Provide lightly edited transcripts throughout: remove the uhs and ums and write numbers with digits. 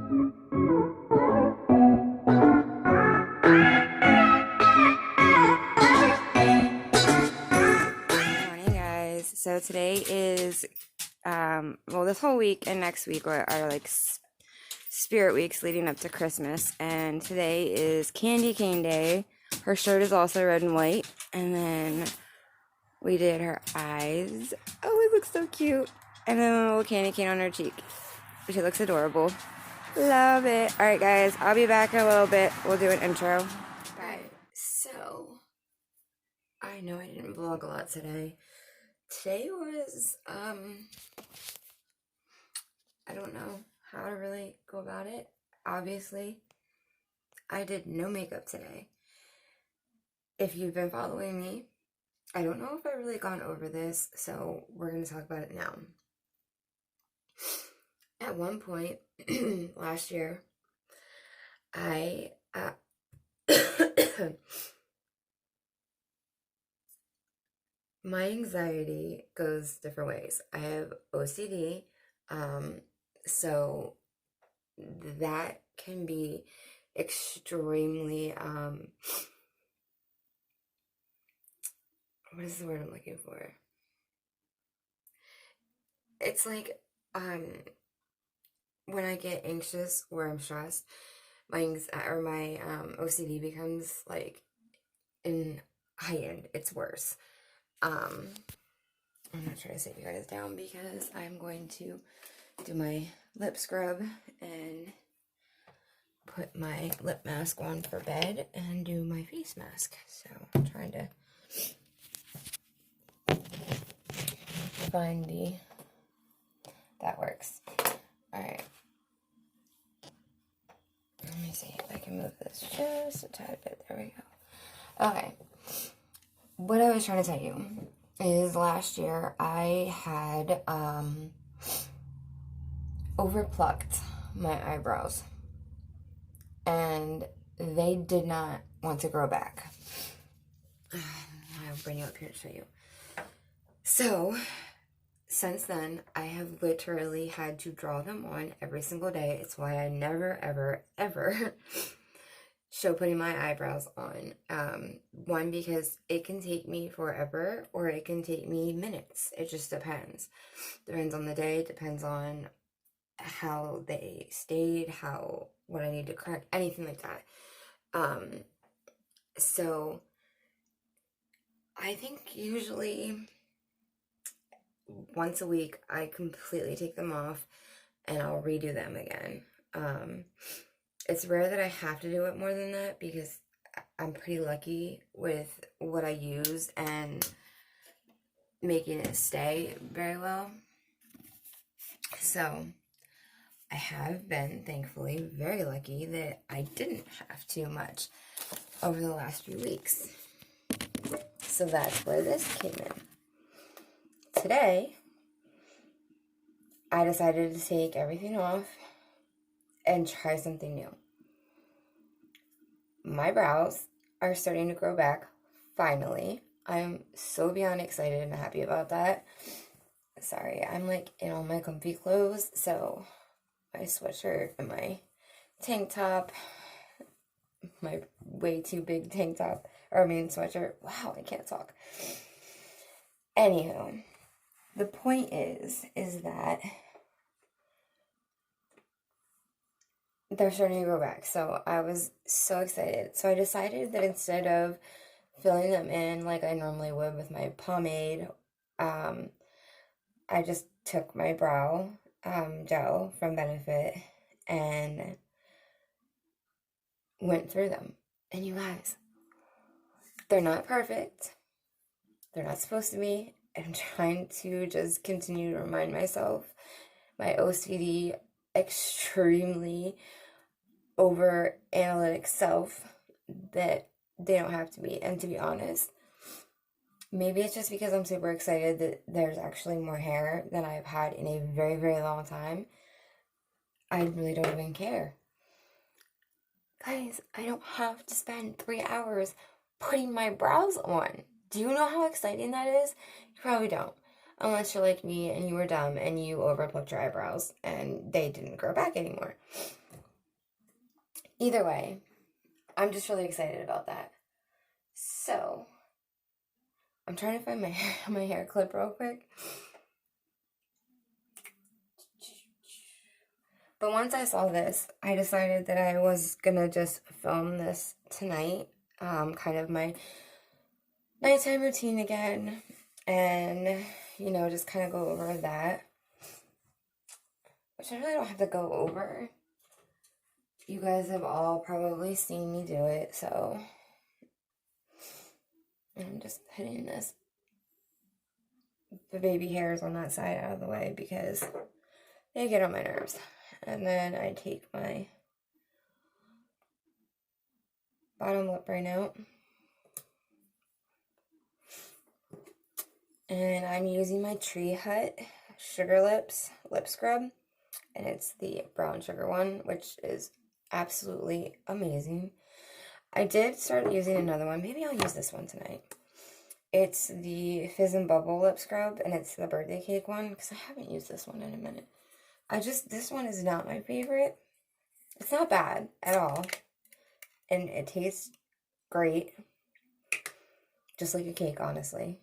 Morning, guys. So today is, well, this whole week and next week are like spirit weeks leading up to Christmas. And today is Candy Cane Day. Her shirt is also red and white. And then we did her eyes. Oh, it looks so cute. And then a little candy cane on her cheek. She looks adorable. Love it. All right, guys. I'll be back in a little bit. We'll do an intro. Alright, so I know I didn't vlog a lot today. Today was, I don't know how to really go about it. Obviously, I did no makeup today. If you've been following me, I don't know if I've really gone over this, so we're going to talk about it now. At one point last year, I my anxiety goes different ways. I have OCD, so that can be extremely, what is the word I'm looking for? It's like, when I get anxious or I'm stressed, my OCD becomes like heightened. It's worse. I'm not trying to sit you guys down because I'm going to do my lip scrub and put my lip mask on for bed and do my face mask. So I'm trying to find that works. Alright. Let me see if I can move this just a tad bit. There we go. Okay. What I was trying to tell you is last year I had overplucked my eyebrows and they did not want to grow back. I'll bring you up here to show you. So since then I have literally had to draw them on every single day. It's why I never ever show putting my eyebrows on. One, because it can take me forever or it can take me minutes. It just depends. Depends on the day, depends on how they stayed, what I need to correct, anything like that. So I think usually once a week I completely take them off and I'll redo them again. It's rare that I have to do it more than that because I'm pretty lucky with what I use and making it stay very well. So I have been, thankfully, very lucky that I didn't have too much over the last few weeks. So that's where this came in. Today, I decided to take everything off and try something new. My brows are starting to grow back, finally. I'm so beyond excited and happy about that. Sorry, I'm like in all my comfy clothes, so my sweatshirt and my tank top, my way too big tank top, sweatshirt. Wow, I can't talk. Anywho, the point is that they're starting to grow back, so I was so excited. So I decided that instead of filling them in like I normally would with my pomade, I just took my brow gel from Benefit and went through them. And you guys, they're not perfect. They're not supposed to be. I'm trying to just continue to remind myself, my OCD extremely over analytic self, that they don't have to be. And to be honest, maybe it's just because I'm super excited that there's actually more hair than I've had in a very, very long time. I really don't even care. Guys, I don't have to spend 3 hours putting my brows on. Do you know how exciting that is? You probably don't. Unless you're like me and you were dumb and you overplucked your eyebrows and they didn't grow back anymore. Either way, I'm just really excited about that. So, I'm trying to find my hair clip real quick. But once I saw this, I decided that I was gonna just film this tonight. Kind of my nighttime routine again. And, you know, just kind of go over that. Which I really don't have to go over. You guys have all probably seen me do it, so I'm just putting the baby hairs on that side out of the way because they get on my nerves. And then I take my bottom lip right out. And I'm using my Tree Hut Sugar Lips lip scrub. And it's the brown sugar one, which is absolutely amazing. I did start using another one. Maybe I'll use this one tonight. It's the Fizz and Bubble lip scrub, and it's the birthday cake one, because I haven't used this one in a minute. This one is not my favorite. It's not bad at all. And it tastes great. Just like a cake, honestly.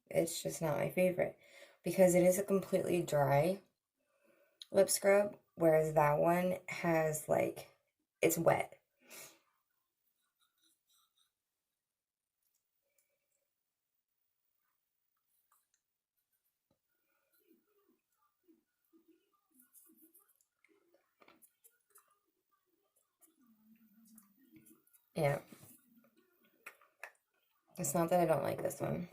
It's just not my favorite. Because it is a completely dry lip scrub, whereas that one has, like, it's wet. Yeah. It's not that I don't like this one.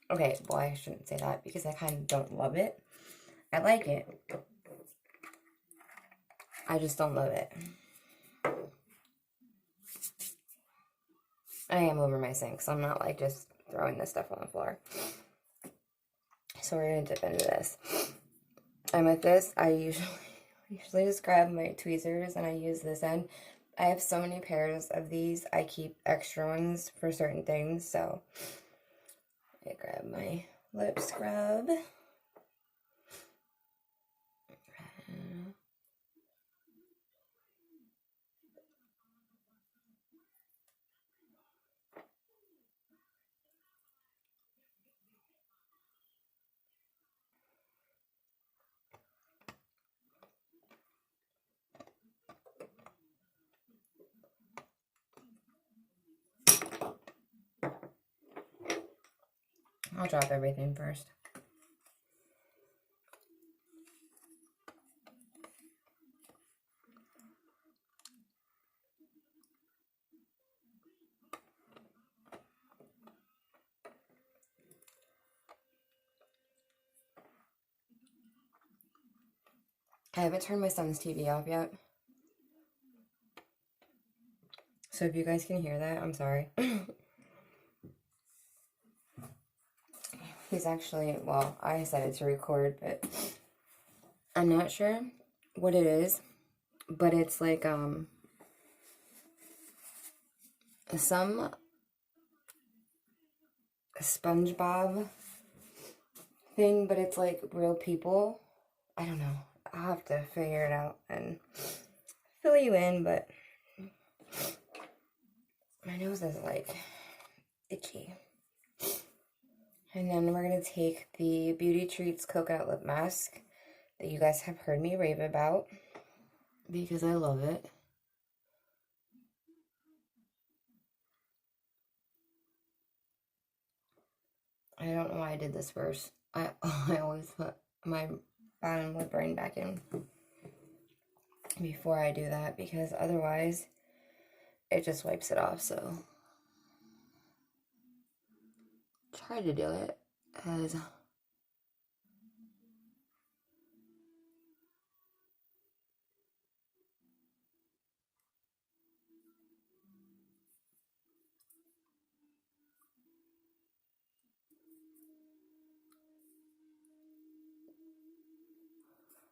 Okay, well, I shouldn't say that because I kind of don't love it. I like it. I just don't love it. I am over my sink, so I'm not like just throwing this stuff on the floor. So we're going to dip into this. And with this, I usually just grab my tweezers and I use this end. I have so many pairs of these. I keep extra ones for certain things, so I grab my lip scrub. I'll drop everything first. I haven't turned my son's TV off yet. So if you guys can hear that, I'm sorry. He's actually, well, I decided to record, but I'm not sure what it is, but it's like, some SpongeBob thing, but it's like real people. I don't know. I'll have to figure it out and fill you in, but my nose is like itchy. And then we're going to take the Beauty Treats Coconut Lip Mask that you guys have heard me rave about because I love it. I don't know why I did this first. I always put my bottom lip ring back in before I do that because otherwise it just wipes it off, so try to do it as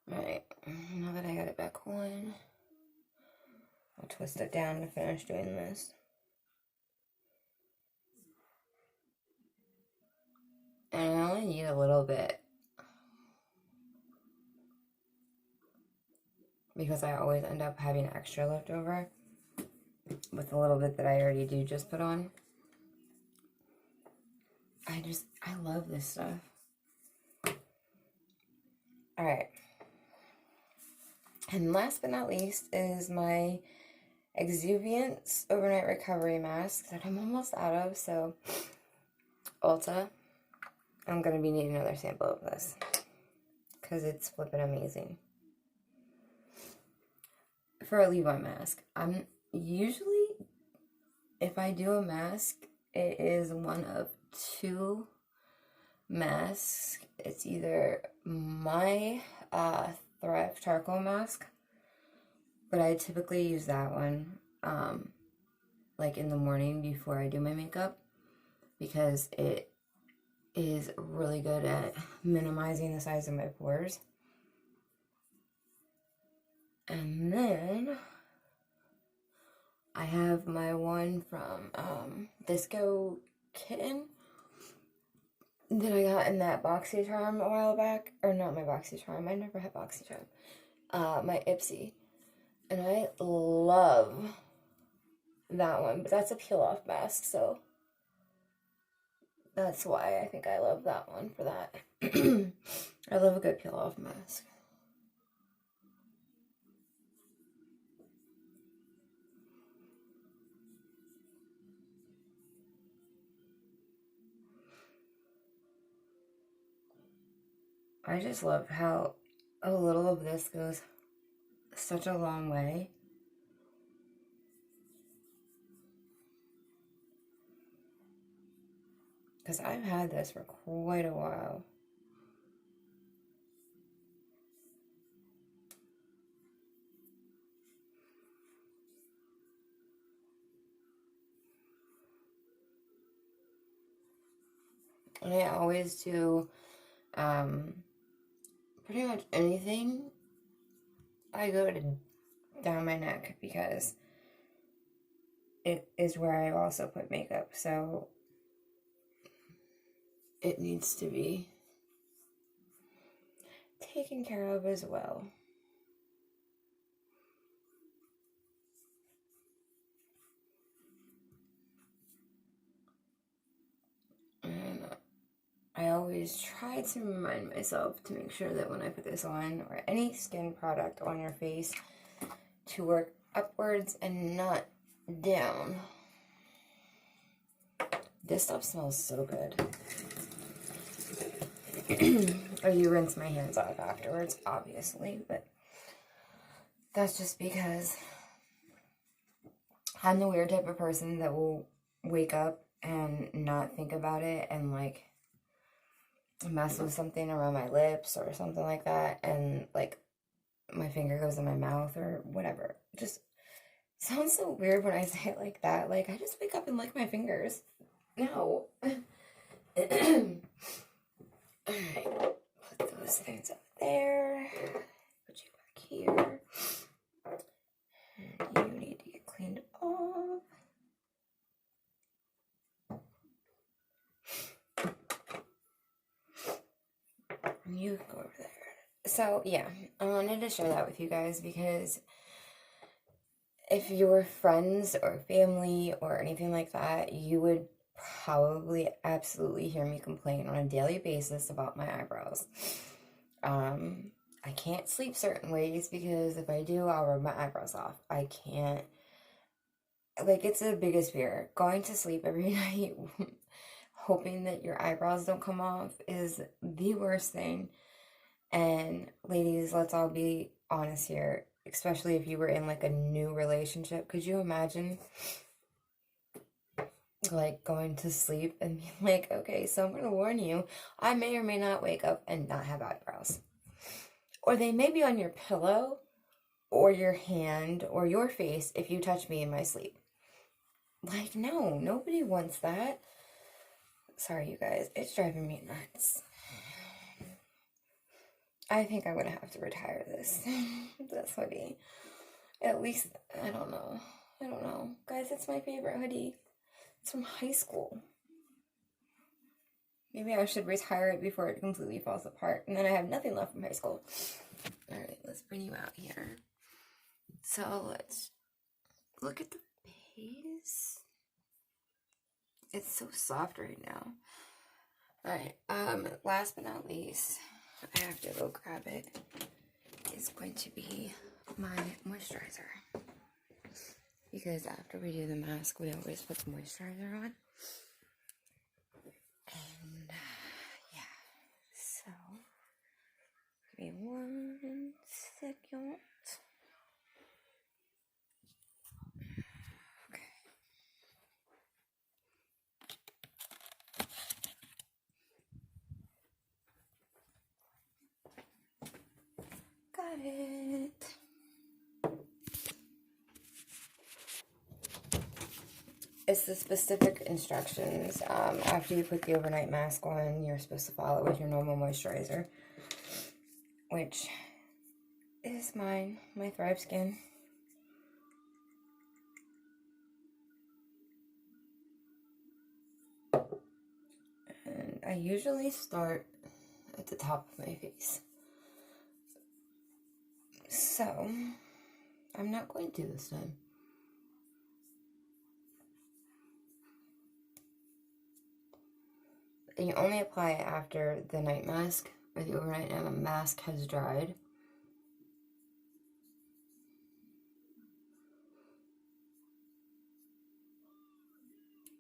right. Now that I got it back on, I'll twist it down to finish doing this. And I only need a little bit because I always end up having extra left over with the little bit that I already do just put on. I love this stuff. Alright. And last but not least is my Exuviance Overnight Recovery Mask that I'm almost out of. So, Ulta, I'm going to be needing another sample of this because it's flipping amazing. For a leave-on mask, I'm usually, if I do a mask, it is one of two masks. It's either my Thrive Charcoal Mask, but I typically use that one like in the morning before I do my makeup because it is really good at minimizing the size of my pores. And then I have my one from Skirokelly that I got in that BoxyCharm a while back. Or not my BoxyCharm, I never had BoxyCharm. My Ipsy. And I love that one, but that's a peel-off mask, so that's why I think I love that one for that. I love a good peel-off mask. I just love how a little of this goes such a long way. Because I've had this for quite a while. And I always do pretty much anything I go to down my neck because it is where I also put makeup, so it needs to be taken care of as well. And I always try to remind myself to make sure that when I put this on, or any skin product on your face, to work upwards and not down. This stuff smells so good. Or you rinse my hands off afterwards, obviously, but that's just because I'm the weird type of person that will wake up and not think about it and like mess with something around my lips or something like that, and like my finger goes in my mouth or whatever. It just sounds so weird when I say it like that. Like, I just wake up and lick my fingers. No. Alright, put those things up there. Put you back here. And you need to get cleaned off. And you go over there. So, yeah, I wanted to share that with you guys because if you were friends or family or anything like that, you would probably absolutely hear me complain on a daily basis about my eyebrows. I can't sleep certain ways because if I do, I'll rub my eyebrows off. I can't, like, it's the biggest fear. Going to sleep every night hoping that your eyebrows don't come off is the worst thing. And ladies, let's all be honest here, especially if you were in like a new relationship. Could you imagine like going to sleep and being like, okay, so I'm gonna warn you, I may or may not wake up and not have eyebrows, or they may be on your pillow or your hand or your face if you touch me in my sleep. Like, no, nobody wants that. Sorry, you guys, it's driving me nuts. I think I'm gonna have to retire this. This hoodie. At least, I don't know. Guys, it's my favorite hoodie. It's from high school. Maybe I should retire it before it completely falls apart. And then I have nothing left from high school. Alright, let's bring you out here. So let's look at the base. It's so soft right now. Alright, last but not least, I have to go grab it. It's going to be my moisturizer. Because after we do the mask, we always put the moisturizer on. And, yeah. So, give me 1 second. Okay. Got it. It's the specific instructions. After you put the overnight mask on, you're supposed to follow it with your normal moisturizer, which is mine, my Thrive Skin. And I usually start at the top of my face. So, I'm not going to this time. And you only apply it after the night mask or the overnight mask has dried.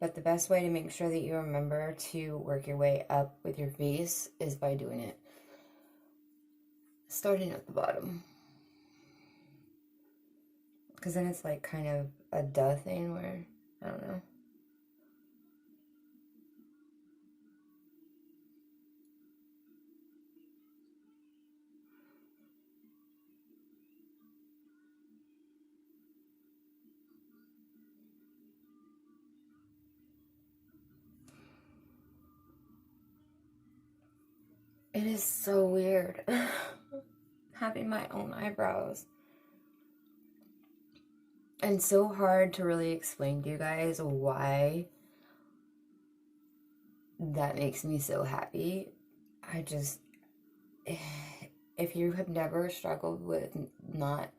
But the best way to make sure that you remember to work your way up with your face is by doing it starting at the bottom. Because then it's like kind of a duh thing where, I don't know. It is so weird having my own eyebrows. And so hard to really explain to you guys why that makes me so happy. If you have never struggled with not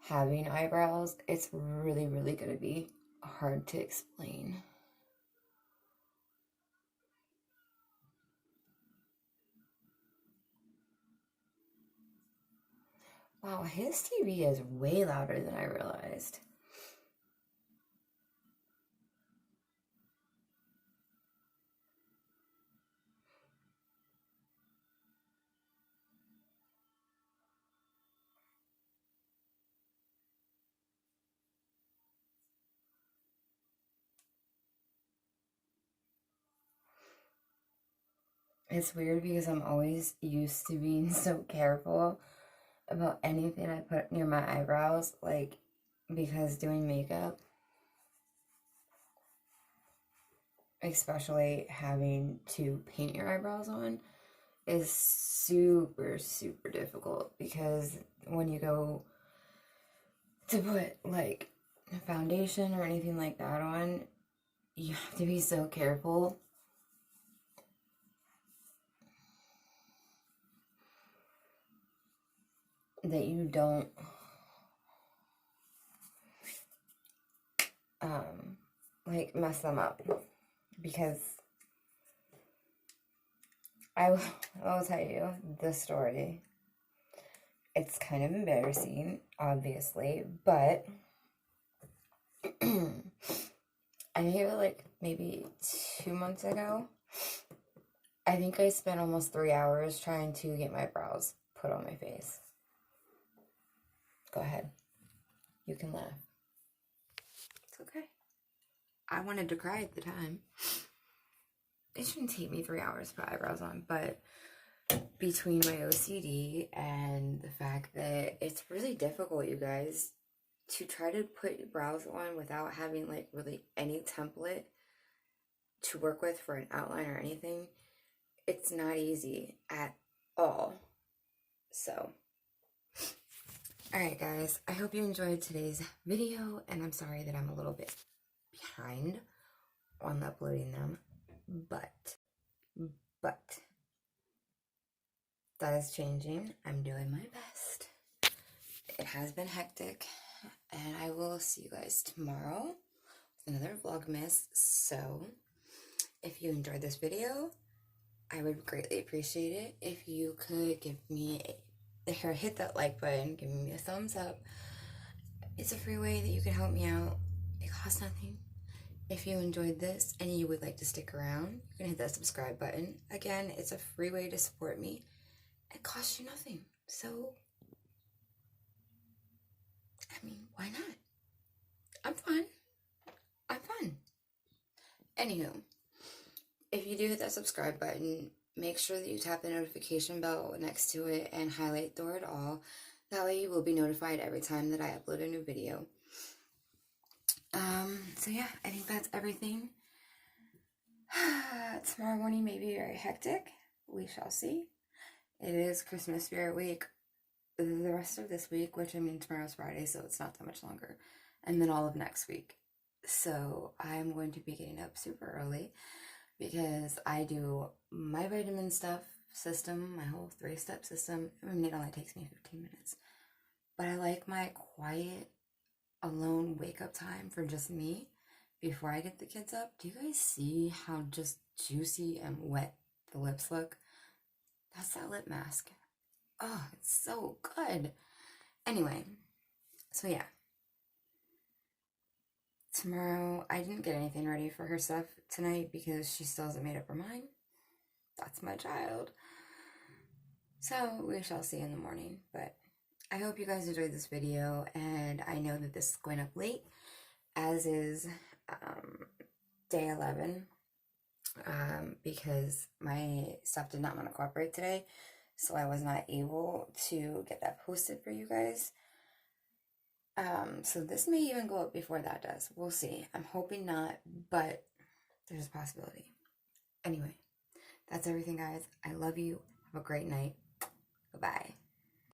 having eyebrows, it's really, really going to be hard to explain. Wow, his TV is way louder than I realized. It's weird because I'm always used to being so careful about anything I put near my eyebrows, like, because doing makeup, especially having to paint your eyebrows on, is super, super difficult, because when you go to put, like, foundation or anything like that on, you have to be so careful. That you don't like mess them up, because I will tell you the story. It's kind of embarrassing, obviously, but I feel like maybe 2 months ago, I think I spent almost 3 hours trying to get my brows put on my face. Go ahead. You can laugh. It's okay. I wanted to cry at the time. It shouldn't take me 3 hours to put eyebrows on, but between my OCD and the fact that it's really difficult, you guys, to try to put your brows on without having like really any template to work with for an outline or anything, it's not easy at all. So, alright guys, I hope you enjoyed today's video, and I'm sorry that I'm a little bit behind on uploading them, but that is changing. I'm doing my best, it has been hectic, and I will see you guys tomorrow with another Vlogmas. So, if you enjoyed this video, I would greatly appreciate it if you could give me hit that like button, give me a thumbs up. It's a free way that you can help me out. It costs nothing. If you enjoyed this and you would like to stick around, you can hit that subscribe button. Again, it's a free way to support me. It costs you nothing. So, I mean, why not? I'm fun. I'm fun. Anywho, if you do hit that subscribe button, make sure that you tap the notification bell next to it and highlight through it all. That way you will be notified every time that I upload a new video. So yeah, I think that's everything. Tomorrow morning may be very hectic. We shall see. It is Christmas Spirit Week. The rest of this week, which I mean tomorrow's Friday, so it's not that much longer. And then all of next week. So I'm going to be getting up super early because I do my vitamin stuff system, my whole 3-step system. I mean, it only takes me 15 minutes. But I like my quiet, alone wake-up time for just me before I get the kids up. Do you guys see how just juicy and wet the lips look? That's that lip mask. Oh, it's so good. Anyway, so yeah. Tomorrow, I didn't get anything ready for her stuff tonight because she still hasn't made up her mind. That's my child. So, we shall see in the morning. But I hope you guys enjoyed this video. And I know that this is going up late, as is day 11. Because my stuff did not want to cooperate today. So I was not able to get that posted for you guys. So this may even go up before that does. We'll see. I'm hoping not, but there's a possibility. Anyway, that's everything, guys. I love you. Have a great night. Bye-bye.